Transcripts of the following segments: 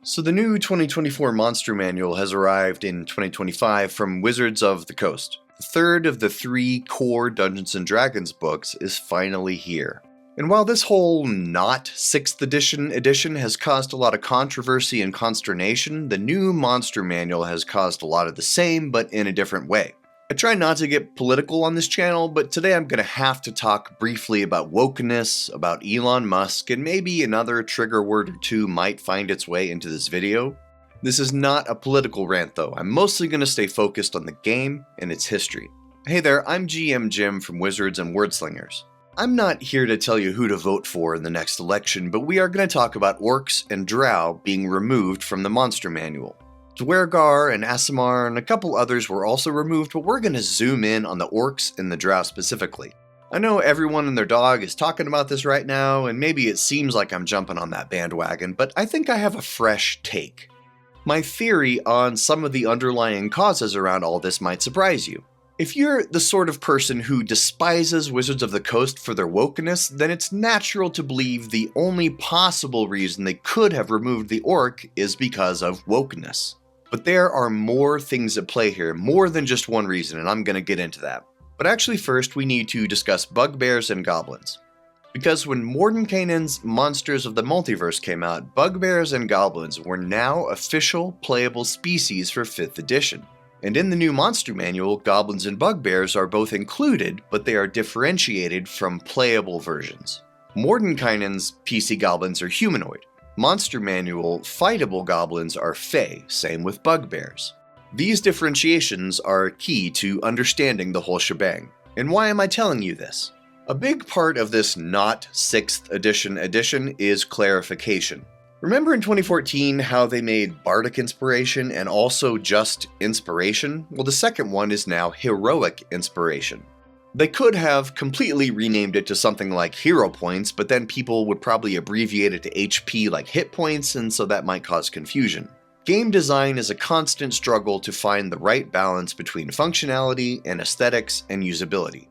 So the new 2024 Monster Manual has arrived in 2025 from Wizards of the Coast. The third of the 3 core Dungeons & Dragons books is finally here. And while this whole not 6th edition has caused a lot of controversy and consternation, the new Monster Manual has caused a lot of the same, but in a different way. I try not to get political on this channel, but today I'm going to have to talk briefly about wokeness, about Elon Musk, and maybe another trigger word or two might find its way into this video. This is not a political rant though, I'm mostly going to stay focused on the game and its history. Hey there, I'm GM Jim from Wizards and Wordslingers. I'm not here to tell you who to vote for in the next election, but we are going to talk about Orcs and Drow being removed from the Monster Manual. Dwergar and Aasimar and a couple others were also removed, but we're going to zoom in on the Orcs and the Drow specifically. I know everyone and their dog is talking about this right now, and maybe it seems like I'm jumping on that bandwagon, but I think I have a fresh take. My theory on some of the underlying causes around all this might surprise you. If you're the sort of person who despises Wizards of the Coast for their wokeness, then it's natural to believe the only possible reason they could have removed the Orc is because of wokeness. But there are more things at play here, more than just one reason, and I'm going to get into that. But actually first we need to discuss bugbears and goblins. Because when Mordenkainen's Monsters of the Multiverse came out, bugbears and goblins were now official playable species for 5th edition. And in the new Monster Manual, goblins and bugbears are both included, but they are differentiated from playable versions. Mordenkainen's PC goblins are humanoid. Monster Manual fightable goblins are fey, same with bugbears. These differentiations are key to understanding the whole shebang. And why am I telling you this? A big part of this not 6th edition is clarification. Remember in 2014 how they made Bardic Inspiration and also just Inspiration? Well, the second one is now Heroic Inspiration. They could have completely renamed it to something like Hero Points, but then people would probably abbreviate it to HP like Hit Points, and so that might cause confusion. Game design is a constant struggle to find the right balance between functionality and aesthetics and usability.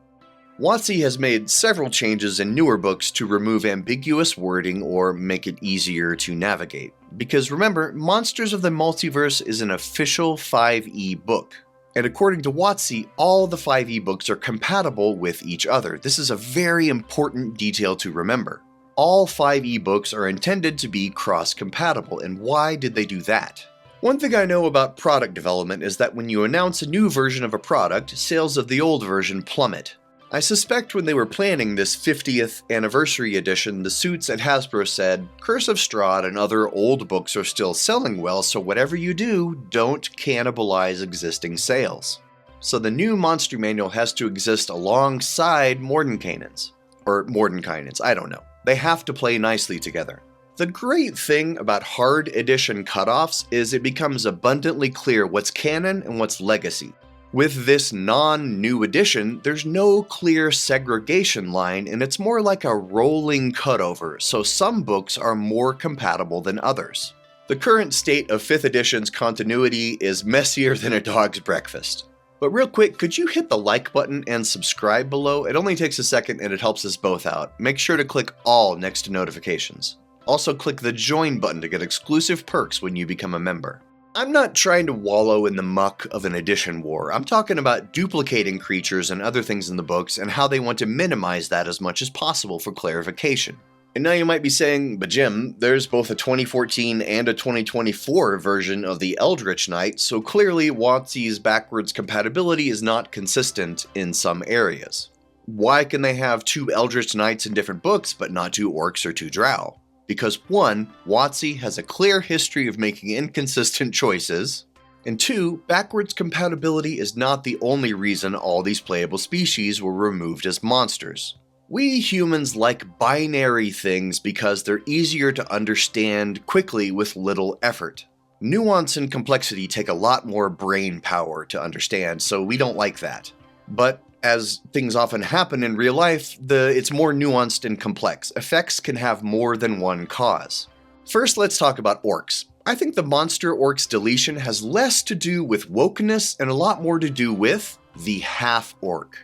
WotC has made several changes in newer books to remove ambiguous wording or make it easier to navigate. Because remember, Monsters of the Multiverse is an official 5e book. And according to WotC, all the 5e books are compatible with each other. This is a very important detail to remember. All 5e books are intended to be cross-compatible, and why did they do that? One thing I know about product development is that when you announce a new version of a product, sales of the old version plummet. I suspect when they were planning this 50th anniversary edition, the suits at Hasbro said, Curse of Strahd and other old books are still selling well, so whatever you do, don't cannibalize existing sales. So the new Monster Manual has to exist alongside Mordenkainen's. Or Mordenkainen's, I don't know. They have to play nicely together. The great thing about hard edition cutoffs is it becomes abundantly clear what's canon and what's legacy. With this non-new edition, there's no clear segregation line and it's more like a rolling cutover, so some books are more compatible than others. The current state of 5th edition's continuity is messier than a dog's breakfast. But real quick, could you hit the like button and subscribe below? It only takes a second and it helps us both out. Make sure to click all next to notifications. Also click the join button to get exclusive perks when you become a member. I'm not trying to wallow in the muck of an edition war. I'm talking about duplicating creatures and other things in the books and how they want to minimize that as much as possible for clarification. And now you might be saying, but Jim, there's both a 2014 and a 2024 version of the Eldritch Knight, so clearly WotC's backwards compatibility is not consistent in some areas. Why can they have 2 Eldritch Knights in different books but not 2 Orcs or 2 Drow? Because 1, WotC has a clear history of making inconsistent choices, and 2, backwards compatibility is not the only reason all these playable species were removed as monsters. We humans like binary things because they're easier to understand quickly with little effort. Nuance and complexity take a lot more brain power to understand, so we don't like that. But as things often happen in real life, it's more nuanced and complex. Effects can have more than one cause. First, let's talk about orcs. I think the monster orcs deletion has less to do with wokeness and a lot more to do with the half-orc.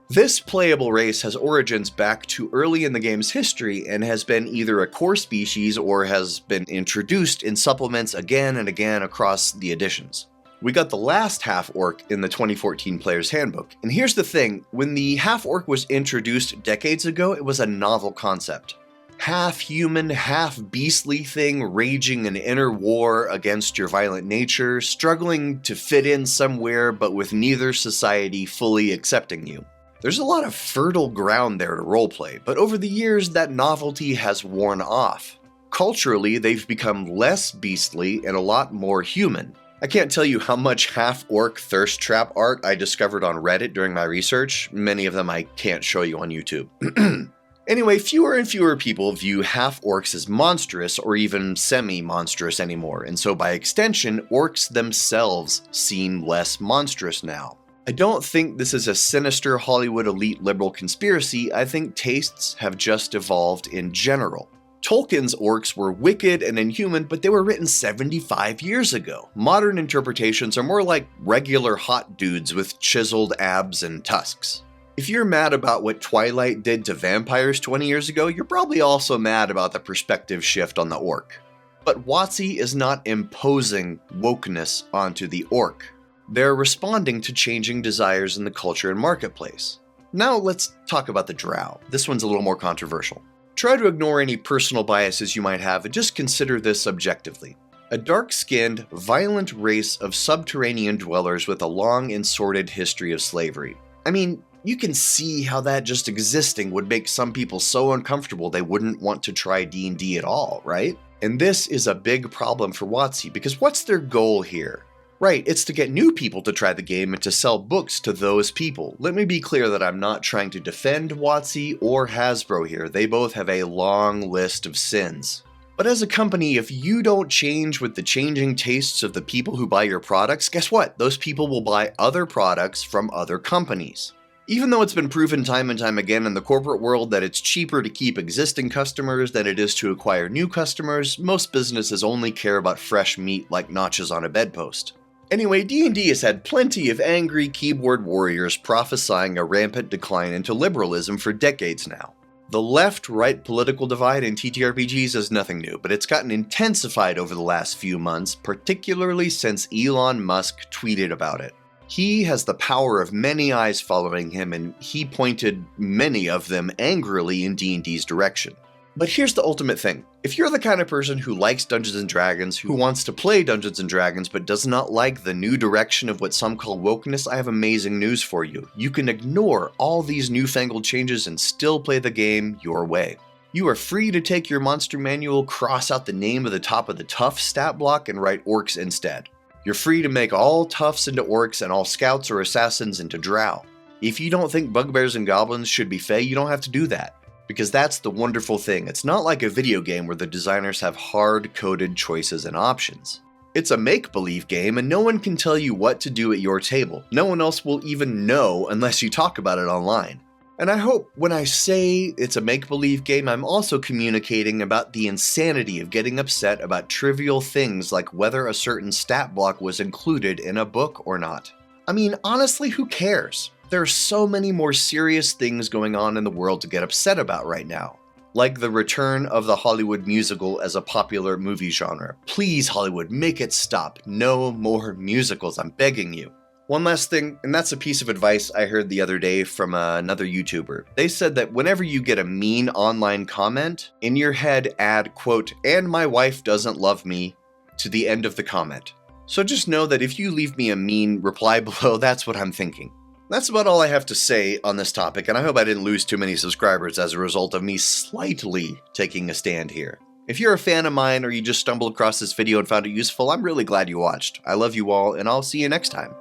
This playable race has origins back to early in the game's history and has been either a core species or has been introduced in supplements again and again across the editions. We got the last half-orc in the 2014 Player's Handbook, and here's the thing, when the half-orc was introduced decades ago, it was a novel concept. Half-human, half-beastly thing raging an inner war against your violent nature, struggling to fit in somewhere but with neither society fully accepting you. There's a lot of fertile ground there to roleplay, but over the years that novelty has worn off. Culturally, they've become less beastly and a lot more human. I can't tell you how much half-orc thirst trap art I discovered on Reddit during my research. Many of them I can't show you on YouTube. Anyway, fewer and fewer people view half-orcs as monstrous or even semi-monstrous anymore, and so by extension, orcs themselves seem less monstrous now. I don't think this is a sinister Hollywood elite liberal conspiracy, I think tastes have just evolved in general. Tolkien's orcs were wicked and inhuman, but they were written 75 years ago. Modern interpretations are more like regular hot dudes with chiseled abs and tusks. If you're mad about what Twilight did to vampires 20 years ago, you're probably also mad about the perspective shift on the orc. But WotC is not imposing wokeness onto the orc. They're responding to changing desires in the culture and marketplace. Now let's talk about the Drow. This one's a little more controversial. Try to ignore any personal biases you might have and just consider this objectively. A dark-skinned, violent race of subterranean dwellers with a long and sordid history of slavery. I mean, you can see how that just existing would make some people so uncomfortable they wouldn't want to try D&D at all, right? And this is a big problem for WotC, because what's their goal here? Right, it's to get new people to try the game and to sell books to those people. Let me be clear that I'm not trying to defend WotC or Hasbro here. They both have a long list of sins. But as a company, if you don't change with the changing tastes of the people who buy your products, guess what? Those people will buy other products from other companies. Even though it's been proven time and time again in the corporate world that it's cheaper to keep existing customers than it is to acquire new customers, most businesses only care about fresh meat like notches on a bedpost. Anyway, D&D has had plenty of angry keyboard warriors prophesying a rampant decline into liberalism for decades now. The left-right political divide in TTRPGs is nothing new, but it's gotten intensified over the last few months, particularly since Elon Musk tweeted about it. He has the power of many eyes following him, and he pointed many of them angrily in D&D's direction. But here's the ultimate thing. If you're the kind of person who likes Dungeons & Dragons, who wants to play Dungeons & Dragons, but does not like the new direction of what some call wokeness, I have amazing news for you. You can ignore all these newfangled changes and still play the game your way. You are free to take your monster manual, cross out the name of the top of the tough stat block, and write orcs instead. You're free to make all toughs into orcs and all scouts or assassins into drow. If you don't think bugbears and goblins should be fey, you don't have to do that. Because that's the wonderful thing. It's not like a video game where the designers have hard-coded choices and options. It's a make-believe game, and no one can tell you what to do at your table. No one else will even know unless you talk about it online. And I hope when I say it's a make-believe game, I'm also communicating about the insanity of getting upset about trivial things like whether a certain stat block was included in a book or not. I mean, honestly, who cares? There are so many more serious things going on in the world to get upset about right now. Like the return of the Hollywood musical as a popular movie genre. Please, Hollywood, make it stop. No more musicals, I'm begging you. One last thing, and that's a piece of advice I heard the other day from another YouTuber. They said that whenever you get a mean online comment, in your head add, quote, "and my wife doesn't love me," to the end of the comment. So just know that if you leave me a mean reply below, that's what I'm thinking. That's about all I have to say on this topic, and I hope I didn't lose too many subscribers as a result of me slightly taking a stand here. If you're a fan of mine or you just stumbled across this video and found it useful, I'm really glad you watched. I love you all, and I'll see you next time.